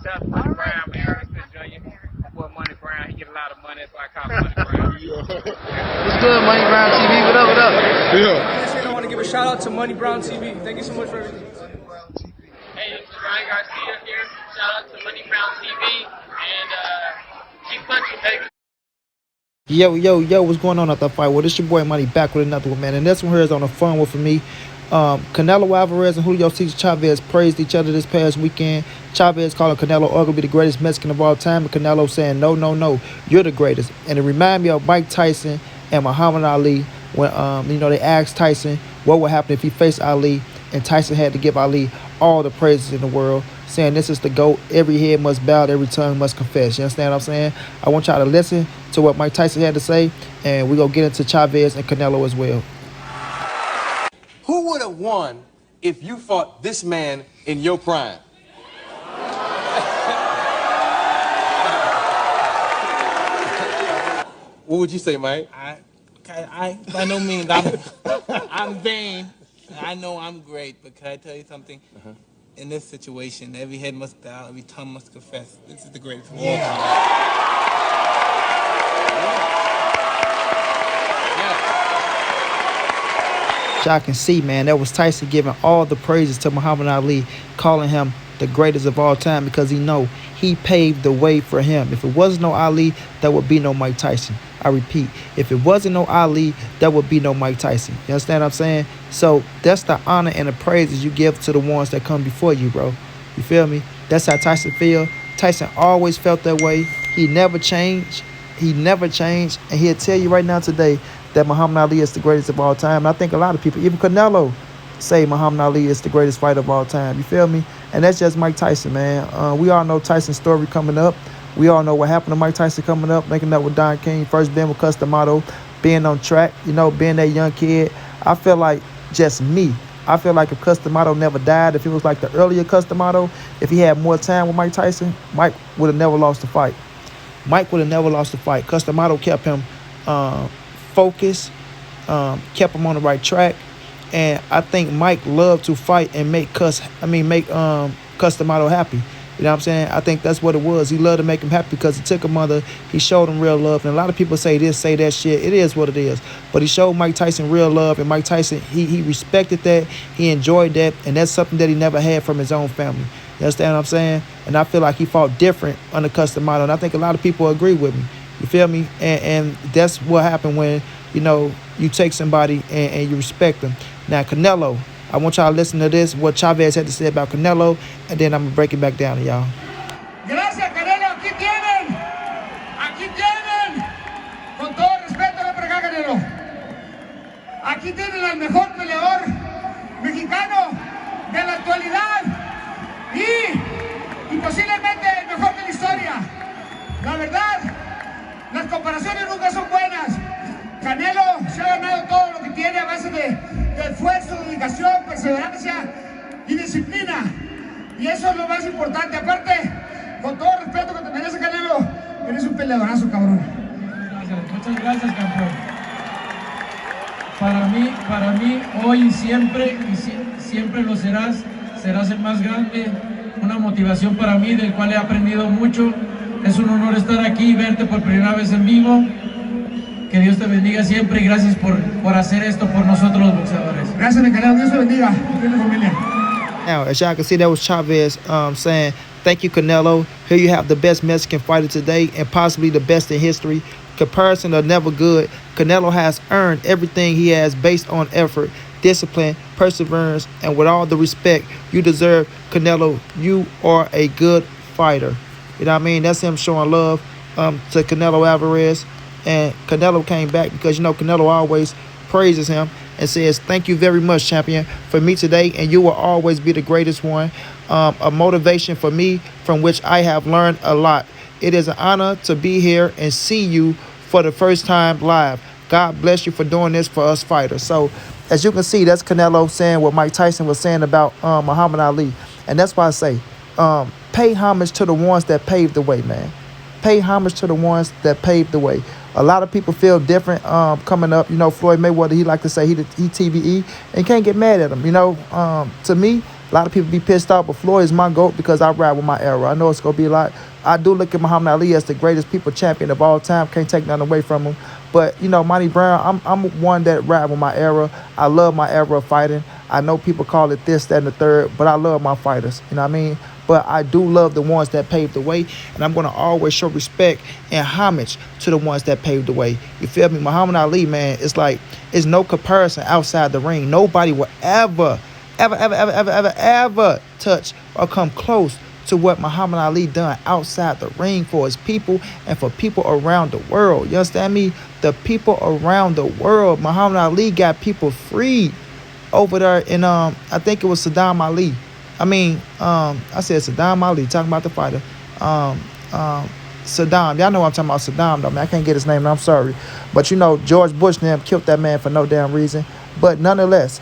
That's Money Brown, man. Earnston Jr. Boy, Money Brown, he get a lot of money, so I call him Money Brown. What's good, Money Brown TV? What up, what up? Yeah. I want to give a shout out to Money Brown TV. Thank you so much for everything. Hey, this is Ryan Garcia here. Shout out to Money Brown TV and keep punching, baby. Yo, what's going on at the fight? Well, this your boy Money back with another one, man. And this one here is on the phone with me. Canelo Alvarez and Julio Chavez praised each other this past weekend. Chavez calling Canelo arguably the greatest Mexican of all time, and Canelo saying, no, you're the greatest. And it reminded me of Mike Tyson and Muhammad Ali when, they asked Tyson what would happen if he faced Ali, and Tyson had to give Ali all the praises in the world, saying this is the GOAT. Every head must bow, every tongue must confess. You understand what I'm saying? I want y'all to listen to what Mike Tyson had to say, and we're going to get into Chavez and Canelo as well. Who would have won if you fought this man in your prime? What would you say, Mike? I by no means, I'm vain. I know I'm great, but can I tell you something? In this situation, every head must bow, every tongue must confess. This is the greatest of all time. Y'all can see, man, that was Tyson giving all the praises to Muhammad Ali, calling him the greatest of all time because he paved the way for him. If it wasn't no Ali, there would be no Mike Tyson. I repeat, if it wasn't no Ali, there would be no Mike Tyson. You understand what I'm saying? So that's the honor and the praises you give to the ones that come before you, bro. You feel me? That's how Tyson feel. Tyson always felt that way. He never changed. And he'll tell you right now today that Muhammad Ali is the greatest of all time. And I think a lot of people, even Canelo, say Muhammad Ali is the greatest fighter of all time. You feel me? And that's just Mike Tyson, man. We all know Tyson's story coming up. We all know what happened to Mike Tyson coming up, making up with Don King, first being with Customato, being on track, being that young kid. I feel like just me. I feel like if Customato never died, if it was like the earlier Customato, if he had more time with Mike Tyson, Mike would have never lost the fight. Customato kept him focused, kept him on the right track, and I think Mike loved to fight and make Customato happy. You know what I'm saying? I think that's what it was. He loved to make him happy because he took him he showed him real love. And a lot of people say this, say that shit. It is what it is. But he showed Mike Tyson real love, and Mike Tyson, he respected that. He enjoyed that, and that's something that he never had from his own family. You understand what I'm saying? And I feel like he fought different under Customato, and I think a lot of people agree with me. You feel me? And that's what happened when, you take somebody and you respect them. Now, Canelo, I want y'all to listen to this, what Chavez had to say about Canelo, and then I'm going to break it back down to y'all. Gracias, Canelo. Aquí tienen. Con todo respeto, ven para acá, Canelo. Aquí tienen al mejor peleador mexicano de la actualidad y posiblemente el mejor de la historia. La verdad, las comparaciones nunca son buenas. Canelo se ha ganado todo lo que tiene a base de esfuerzo, dedicación, perseverancia y disciplina. Y eso es lo más importante. Aparte, con todo el respeto que te merece, Canelo, eres un peleadorazo, cabrón. Muchas gracias, campeón. Para mí, hoy y siempre lo serás el más grande. Una motivación para mí, del cual he aprendido mucho. Es un honor estar aquí y verte por primera vez en vivo. Que Dios te bendiga siempre y gracias por hacer esto por nosotros los boxeadores. Gracias, Canelo. Dios te bendiga. Now, as y'all can see, that was Chavez saying, thank you, Canelo. Here you have the best Mexican fighter today and possibly the best in history. Comparison are never good. Canelo has earned everything he has based on effort, discipline, perseverance, and with all the respect you deserve, Canelo, you are a good fighter. You know what I mean? That's him showing love to Canelo Alvarez. And Canelo came back because, Canelo always praises him and says, thank you very much, champion, for me today, and you will always be the greatest one. A motivation for me from which I have learned a lot. It is an honor to be here and see you for the first time live. God bless you for doing this for us fighters. So, as you can see, that's Canelo saying what Mike Tyson was saying about Muhammad Ali. And that's why I say, pay homage to the ones that paved the way, man. Pay homage to the ones that paved the way. A lot of people feel different coming up. Floyd Mayweather, he like to say he TBE and can't get mad at him. To me, A lot of people be pissed off, but Floyd is my GOAT because I ride with my era. I know it's going to be a lot. I do look at Muhammad Ali as the greatest people champion of all time. Can't take nothing away from him. But, you know, Monty Brown, I'm one that ride with my era. I love my era of fighting. I know people call it this, that, and the third, but I love my fighters. You know what I mean? But I do love the ones that paved the way, and I'm going to always show respect and homage to the ones that paved the way. You feel me? Muhammad Ali, man, it's like, it's no comparison outside the ring. Nobody will ever touch or come close to what Muhammad Ali done outside the ring for his people and for people around the world. You understand me? The people around the world. Muhammad Ali got people freed over there in I think it was Saddam Ali. I said Saddam Ali, talking about the fighter. Saddam. Y'all know what I'm talking about, Saddam, though, man. I can't get his name, and I'm sorry. But, you know, George Bush and them killed that man for no damn reason. But nonetheless,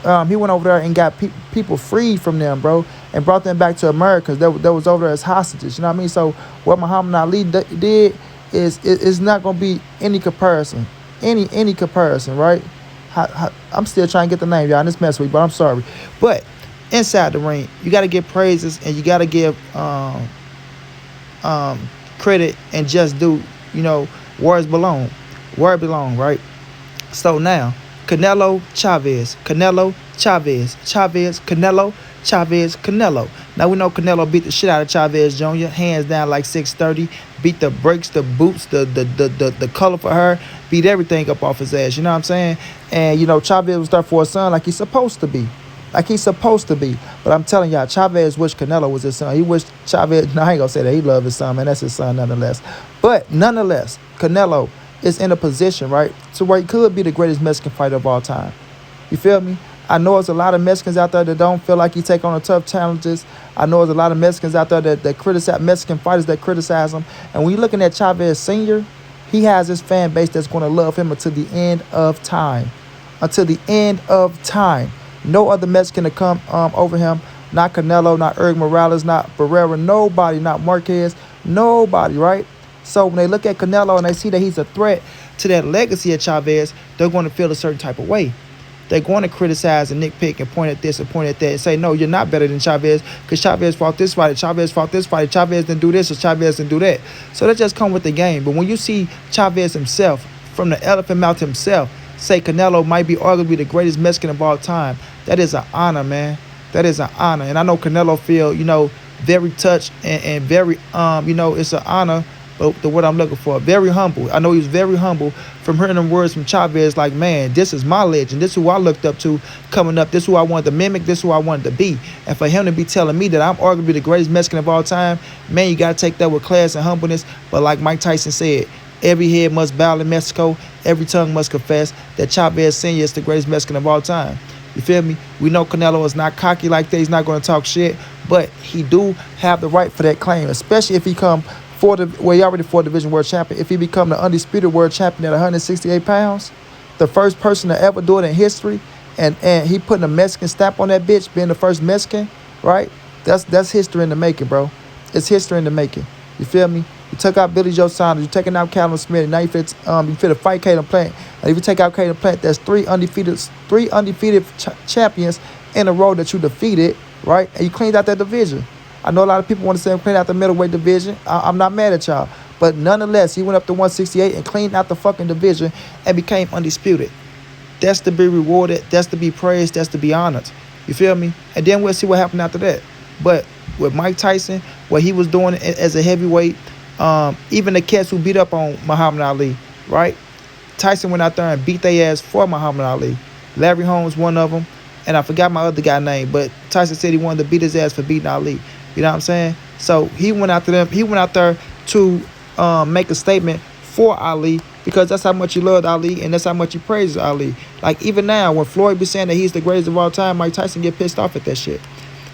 he went over there and got people freed from them, bro, and brought them back to America. They was over there as hostages, you know what I mean? So what Muhammad Ali did is not going to be any comparison. Any comparison, right? I'm still trying to get the name, y'all, in this mess with you, but I'm sorry. But inside the ring, you got to give praises and you got to give credit and just do, you know, where it belong, right? So now, Canelo, Chavez, Canelo, Chavez, Chavez, Canelo, Chavez, Canelo. Now we know Canelo beat the shit out of Chavez Jr. Hands down like 630. Beat the brakes, the boots, the color for her. Beat everything up off his ass. You know what I'm saying? And, you know, Chavez was there for his son like he's supposed to be. But I'm telling y'all, Chavez wished Canelo was his son. He wished Chavez, no, I ain't gonna say that. He loved his son, man. That's his son nonetheless. But nonetheless, Canelo is in a position, right, to where he could be the greatest Mexican fighter of all time. You feel me? I know there's a lot of Mexicans out there that don't feel like he take on the tough challenges. I know there's a lot of Mexicans out there that criticize Mexican fighters that criticize him. And when you're looking at Chavez Sr., he has his fan base that's going to love him until the end of time. Until the end of time. No other Mexican to come over him. Not Canelo, not Erg Morales, not Barrera, nobody, not Marquez, nobody, right? So when they look at Canelo and they see that he's a threat to that legacy of Chavez, they're going to feel a certain type of way. They're going to criticize and nitpick and point at this and point at that and say, no, you're not better than Chavez because Chavez fought this fight, Chavez fought this fight, Chavez didn't do this or Chavez didn't do that. So that just come with the game. But when you see Chavez himself, from the elephant mouth himself, say Canelo might be arguably the greatest Mexican of all time, that is an honor, man. That is an honor. And I know Canelo feel, you know, very touched and very, you know, it's an honor, but the word I'm looking for, very humble. I know he was very humble from hearing them words from Chavez like, man, this is my legend. This is who I looked up to coming up. This is who I wanted to mimic. This is who I wanted to be. And for him to be telling me that I'm arguably the greatest Mexican of all time, man, you got to take that with class and humbleness. But like Mike Tyson said, every head must bow in Mexico. Every tongue must confess that Chavez Sr. is the greatest Mexican of all time. You feel me? We know Canelo is not cocky like that. He's not going to talk shit. But he do have the right for that claim, especially if he come he already 4 division world champion. If he become the undisputed world champion at 168 pounds, the first person to ever do it in history, and he putting a Mexican stamp on that bitch, being the first Mexican, right? That's history in the making, bro. It's history in the making. You feel me? You took out Billy Joe Saunders, you taking out Callum Smith, and now you fit to fight Caleb Plant. And if you take out Caleb Plant, that's three undefeated champions in a row that you defeated, right? And you cleaned out that division. I know a lot of people want to say I'm cleaning out the middleweight division. I'm not mad at y'all. But nonetheless, he went up to 168 and cleaned out the fucking division and became undisputed. That's to be rewarded. That's to be praised. That's to be honored. You feel me? And then we'll see what happened after that. But with Mike Tyson, what he was doing as a heavyweight, even the cats who beat up on Muhammad Ali, right? Tyson went out there and beat their ass for Muhammad Ali. Larry Holmes, one of them. And I forgot my other guy's name, but Tyson said he wanted to beat his ass for beating Ali. You know what I'm saying? So he went after them. He went out there to make a statement for Ali because that's how much he loved Ali and that's how much he praises Ali. Like even now, when Floyd be saying that he's the greatest of all time, Mike Tyson get pissed off at that shit.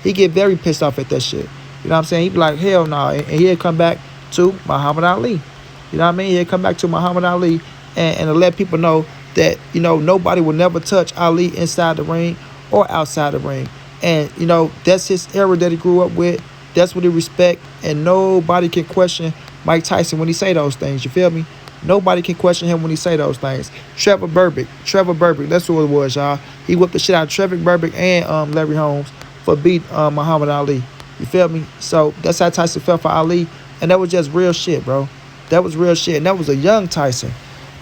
He get very pissed off at that shit. You know what I'm saying? He be like, hell no. And he'll come back to Muhammad Ali. You know what I mean? He'll come back to Muhammad Ali and to let people know that, you know, nobody will never touch Ali inside the ring or outside the ring. And, you know, that's his era that he grew up with. That's what he respect. And nobody can question Mike Tyson when he say those things. You feel me? Nobody can question him when he say those things. Trevor Burbick, that's who it was, y'all. He whipped the shit out of Trevor Burbick and Larry Holmes. for beat Muhammad Ali. You feel me? So that's how Tyson felt for Ali, and that was just real shit, bro. That was real shit, and that was a young Tyson.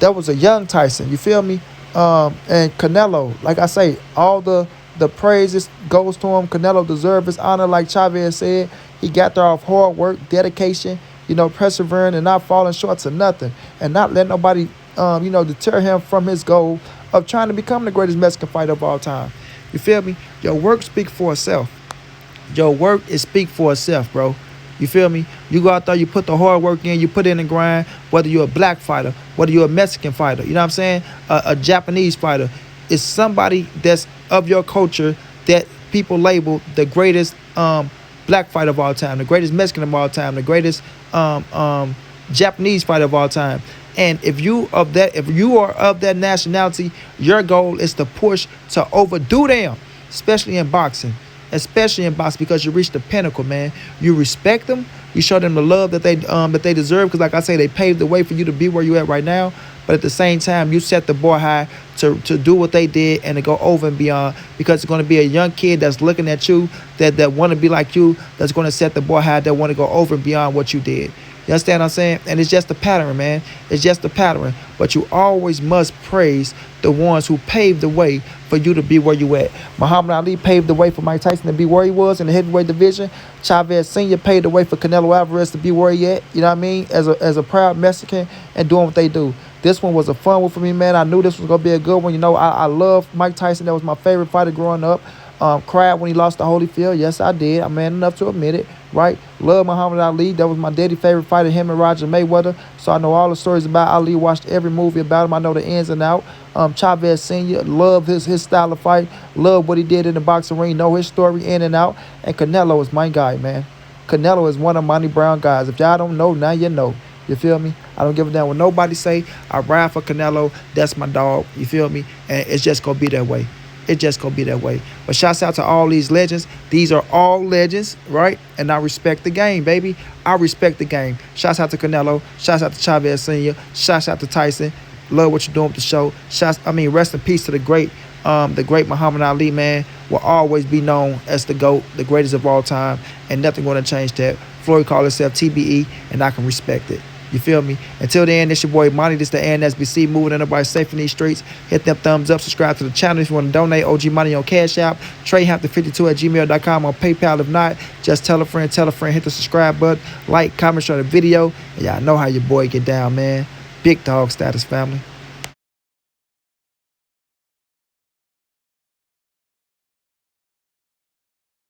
That was a young Tyson. You feel me? And Canelo, like I say, all the praises goes to him. Canelo deserves his honor, like Chavez said. He got there off hard work, dedication, persevering and not falling short to nothing, and not letting nobody, deter him from his goal of trying to become the greatest Mexican fighter of all time. You feel me? Your work speak for itself. Your work is speak for itself, bro. You feel me? You go out there, you put the hard work in, you put in the grind, whether you're a black fighter, whether you're a Mexican fighter, you know what I'm saying? A Japanese fighter. It's somebody that's of your culture that people label the greatest black fighter of all time, the greatest Mexican of all time, the greatest Japanese fighter of all time. And if you are of that nationality, your goal is to push to overdo them, especially in boxing. Especially in boxing, because you reach the pinnacle, man. You respect them. You show them the love that they deserve. Because like I say, they paved the way for you to be where you at right now. But at the same time, you set the bar high to do what they did and to go over and beyond. Because it's going to be a young kid that's looking at you that want to be like you. That's going to set the bar high. That want to go over and beyond what you did. You understand what I'm saying? And it's just a pattern, man. It's just a pattern. But you always must praise the ones who paved the way for you to be where you at. Muhammad Ali paved the way for Mike Tyson to be where he was in the heavyweight division. Chavez Sr. paved the way for Canelo Alvarez to be where he at. You know what I mean? As a proud Mexican and doing what they do. This one was a fun one for me, man. I knew this was going to be a good one. I love Mike Tyson. That was my favorite fighter growing up. Cried when he lost to Holyfield. Yes, I did. I'm man enough to admit it, right? Love Muhammad Ali. That was my daddy favorite fighter, him and Roger Mayweather. So I know all the stories about Ali. Watched every movie about him. I know the ins and out. Chavez Sr. Love his style of fight. Love what he did in the boxing ring. Know his story in and out. And Canelo is my guy, man. Canelo is one of Monty Brown guys. If y'all don't know, now you know. You feel me? I don't give a damn what nobody say. I ride for Canelo. That's my dog. You feel me? And it's just going to be that way. It's just going to be that way. But shouts out to all these legends. These are all legends, right? And I respect the game, baby. I respect the game. Shouts out to Canelo. Shouts out to Chavez Sr. Shouts out to Tyson. Love what you're doing with the show. Rest in peace to the great Muhammad Ali, man. Will always be known as the GOAT, the greatest of all time. And nothing going to change that. Floyd called himself TBE, and I can respect it. You feel me? Until then, it's your boy Monty. This the ANSBC, moving everybody safe in these streets. Hit them thumbs up, subscribe to the channel if you want to donate. OG Money on Cash App. TreyHampton52@gmail.com on PayPal. If not, just tell a friend, hit the subscribe button, like, comment, share the video. And y'all know how your boy get down, man. Big dog status, family.